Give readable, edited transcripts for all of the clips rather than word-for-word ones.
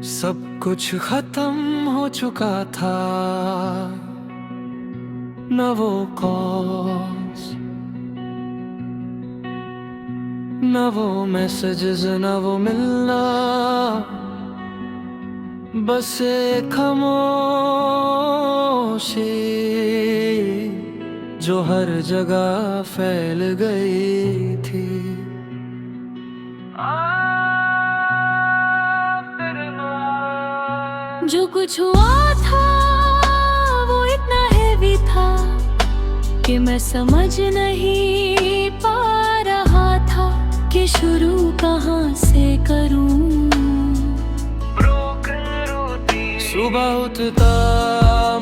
सब कुछ खत्म हो चुका था, न वो कॉल्स, न वो मैसेजेस, न वो मिलना, बस एक खामोशी जो हर जगह फैल गई थी। जो कुछ हुआ था वो इतना हैवी था कि मैं समझ नहीं पा रहा था कि शुरू कहाँ से करूं। सुबह उठता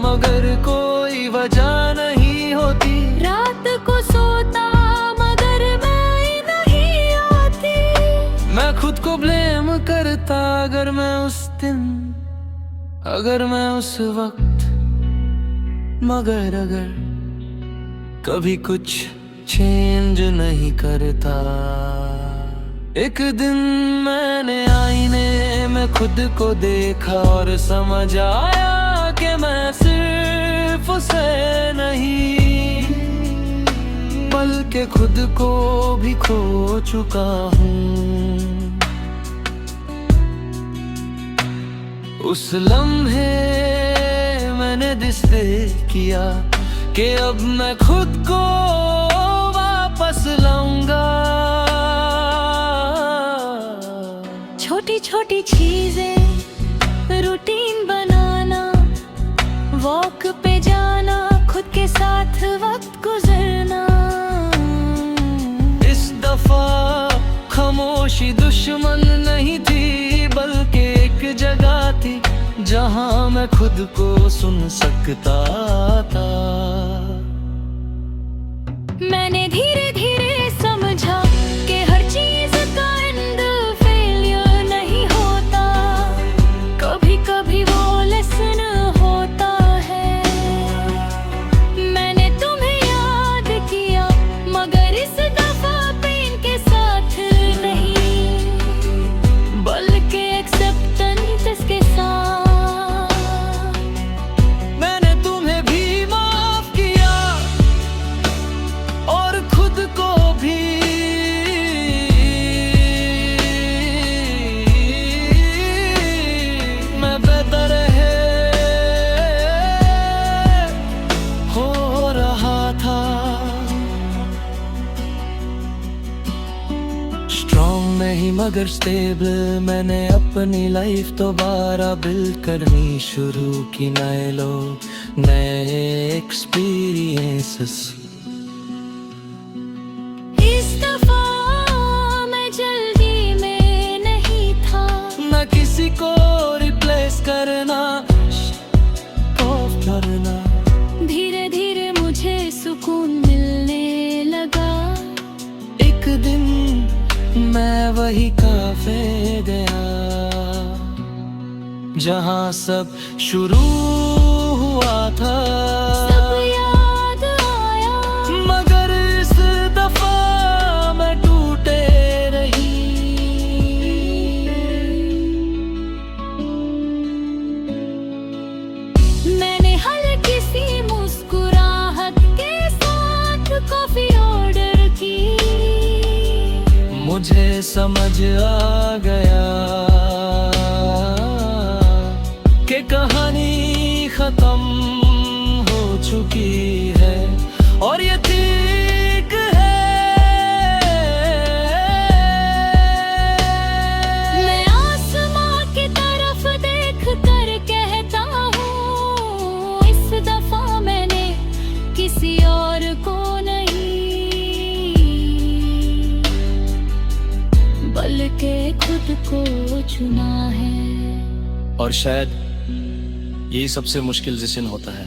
मगर कोई वजह नहीं होती, रात को सोता मगर मैं नहीं आती। मैं खुद को ब्लेम करता अगर मैं उस वक्त, मगर अगर कभी कुछ चेंज नहीं करता। एक दिन मैंने आईने में खुद को देखा और समझ आया कि मैं सिर्फ उसे नहीं बल्कि खुद को भी खो चुका हूँ। उस लम्हे मैंने डिसाइड किया कि अब मैं खुद को वापस लाऊंगा। छोटी छोटी चीजें रूटीन बनाना, वॉक पे जाना, खुद के साथ वक्त गुजरना। इस दफा खामोशी दुश्मन नहीं थी बल्कि एक जगह थी जहां मैं खुद को सुन सकता था। मैंने धीरे धीरे समझा कि हर चीज का एंड फेलियर नहीं होता, कभी कभी वो लेसन होता है। मैंने तुम्हें याद किया मगर इस दफा पेन के साथ नहीं बल्कि एक्सेप्टेंस के साथ। मैंने तुम्हें भी माफ किया और खुद को भी। मैं बेहतर हो रहा था, स्ट्रॉन्ग नहीं मगर स्टेबल। मैंने अपनी लाइफ दोबारा बिल्ड करनी शुरू की, नए लोग, नए एक्सपीरियंसेस। इस दफा मैं जल्दी में नहीं था, न किसी को रिप्लेस करना, ऑफ करना। धीरे धीरे मुझे सुकून मिलने लगा। एक दिन मैं वही काफे गया जहां सब शुरू हुआ था। सब याद आया मगर इस दफा मैं टूटे रही। मैंने हल्की सी मुस्कुराहट के साथ कॉफी ऑर्डर की। मुझे समझ आ गया कि कहानी खत्म हो चुकी है और ये ठीक है। मैं आसमां की तरफ देख कर कहता हूँ इस दफा मैंने किसी और को नहीं बल्कि खुद को चुना है। और शायद यही सबसे मुश्किल डिसीजन होता है,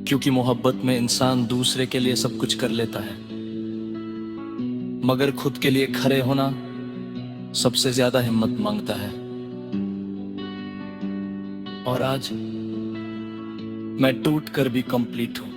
क्योंकि मोहब्बत में इंसान दूसरे के लिए सब कुछ कर लेता है मगर खुद के लिए खड़े होना सबसे ज्यादा हिम्मत मांगता है। और आज मैं टूट कर भी कंप्लीट हूं।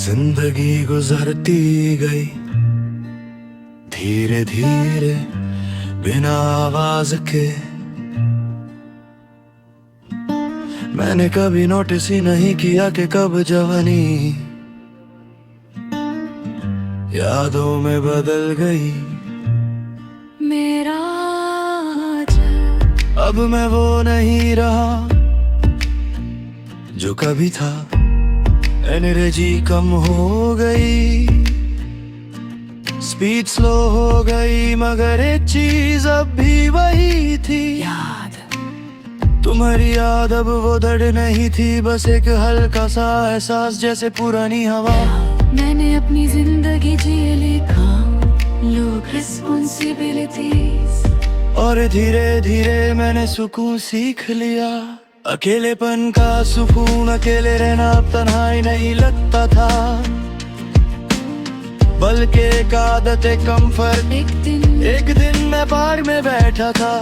जिंदगी गुजरती गई धीरे धीरे बिना आवाज के। मैंने कभी नोटिस ही नहीं किया कि कब जवानी यादों में बदल गई। मेरा अब मैं वो नहीं रहा जो कभी था। एनर्जी कम हो गई, स्पीड स्लो हो गई, मगर एक चीज अब भी वही थी, याद। तुम्हारी याद। अब वो दर्द नहीं थी, बस एक हल्का सा एहसास जैसे पुरानी हवा। मैंने अपनी जिंदगी जी लिखा, लोग रिस्पॉन्सिबिलिटीज, और धीरे धीरे मैंने सुकून सीख लिया। अकेलेपन का सुकून, अकेले रहना अब तन्हाई नहीं लगता था, बल्कि एक आदत, एक कम्फर्ट। एक दिन मैं पार्क में बैठा था,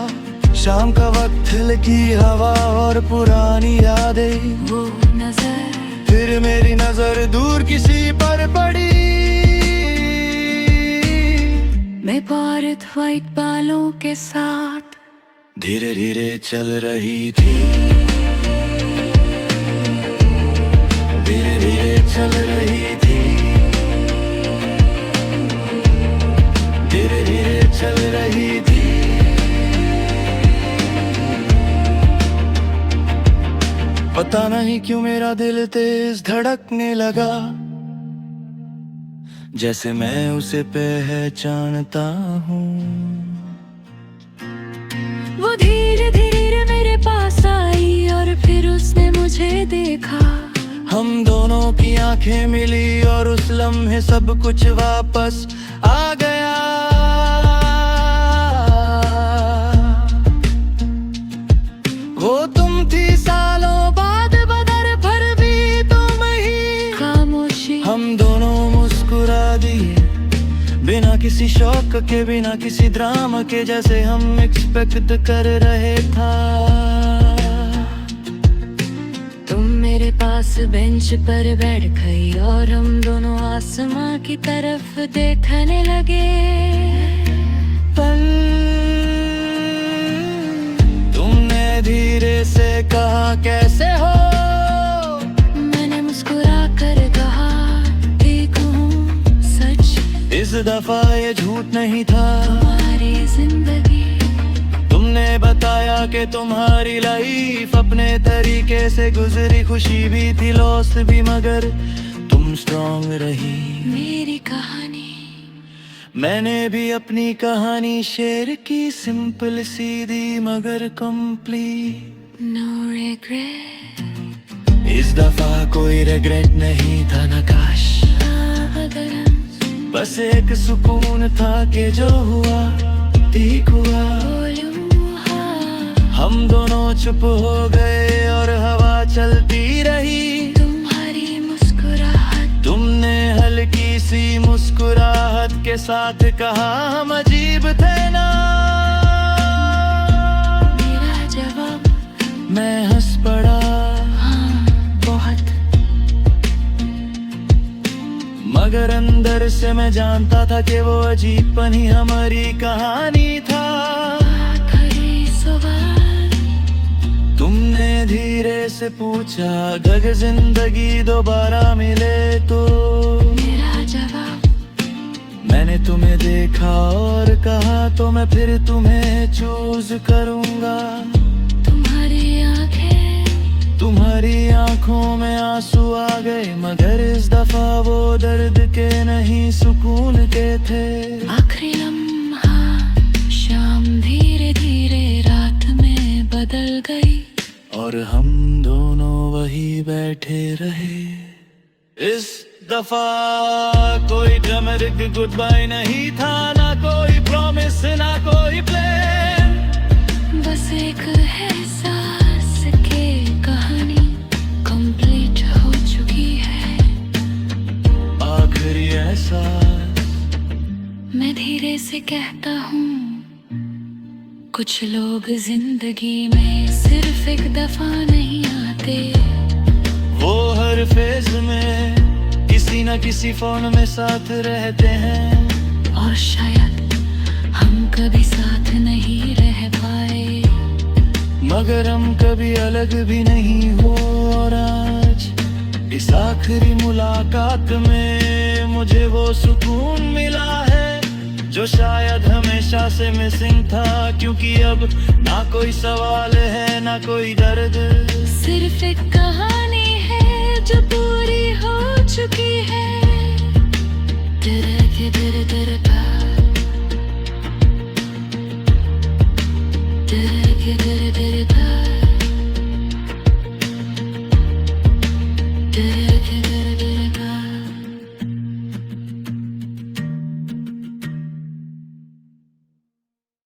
शाम का वक्त, हल्की हवा और पुरानी यादें। वो नजर, फिर मेरी नजर दूर किसी पर पड़ी। मैं भारत व्हाइट बालों के साथ धीरे धीरे चल रही थी, धीरे धीरे चल रही थी, धीरे धीरे चल रही थी। पता नहीं क्यों मेरा दिल तेज धड़कने लगा, जैसे मैं उसे पहचानता हूँ। वो धीरे धीरे मेरे पास आई और फिर उसने मुझे देखा। हम दोनों की आंखें मिली और उस लम्हे सब कुछ वापस आ गया। वो तुम थी सालों बाद, बदर भर भी तुम ही। खामोशी, हम दोनों मुस्कुरा दिए, बिना किसी शौक के, बिना किसी ड्रामा के, जैसे हम एक्सपेक्ट कर रहे था। तुम मेरे पास बेंच पर बैठ गई और हम दोनों आसमां की तरफ देखने लगे। पर तुमने धीरे से कहा कैसे हो, मैंने मुस्कुरा कर कहा ठीक हूँ। सच, इस दफा ये झूठ नहीं था। तुम्हारी जिंदगी, तुमने बताया कि तुम्हारी लाइफ अपने तरीके से गुजरी, खुशी भी थी, लॉस भी, मगर तुम स्ट्रॉन्ग रही। मेरी कहानी, मैंने भी अपनी कहानी शेयर की, सिंपल सीधी मगर कंप्लीट। नो रिग्रेट, इस दफा कोई रिग्रेट नहीं था, नकाश, बस एक सुकून था कि जो हुआ ठीक हुआ। हम दोनों चुप हो गए और हवा चलती रही। तुम्हारी मुस्कुराहट, तुमने हल्की सी मुस्कुराहट के साथ कहा हम अजीब थे ना। मेरा जवाब, मैं हंस पड़ा, हाँ बहुत। मगर अंदर से मैं जानता था कि वो अजीबपन ही हमारी कहानी था। आखिरी सवाल, तुमने धीरे से पूछा अगर जिंदगी दोबारा मिले तो। मेरा जवाब, मैंने तुम्हें देखा और कहा तो मैं फिर तुम्हें चूज करूंगा। तुम्हारी आंखें, तुम्हारी आंखों में आंसू आ गए, मगर इस दफा वो दर्द के नहीं सुकून के थे। आखिरी लम्हा, शाम धीरे धीरे रात में बदल गई और हम दोनों वही बैठे रहे। इस दफा कोई ड्रामेटिक गुड बाय नहीं था, ना कोई प्रॉमिस, ना कोई प्लान, बस एक एहसास के कहानी कंप्लीट हो चुकी है। आखिरी एहसास, मैं धीरे से कहता हूँ, कुछ लोग जिंदगी में सिर्फ एक दफा नहीं आते, वो हर फेज में किसी किसी न किसी फोन में साथ रहते हैं। और शायद हम कभी साथ नहीं रह पाए, मगर हम कभी अलग भी नहीं हो। और आज इस आखिरी मुलाकात में मुझे वो सुकून मिला है जो शायद हमेशा से मिसिंग था, क्योंकि अब ना कोई सवाल है ना कोई दर्द, सिर्फ एक कहानी है जो पूरी हो चुकी है। दर के दर दर का, दर के दर दर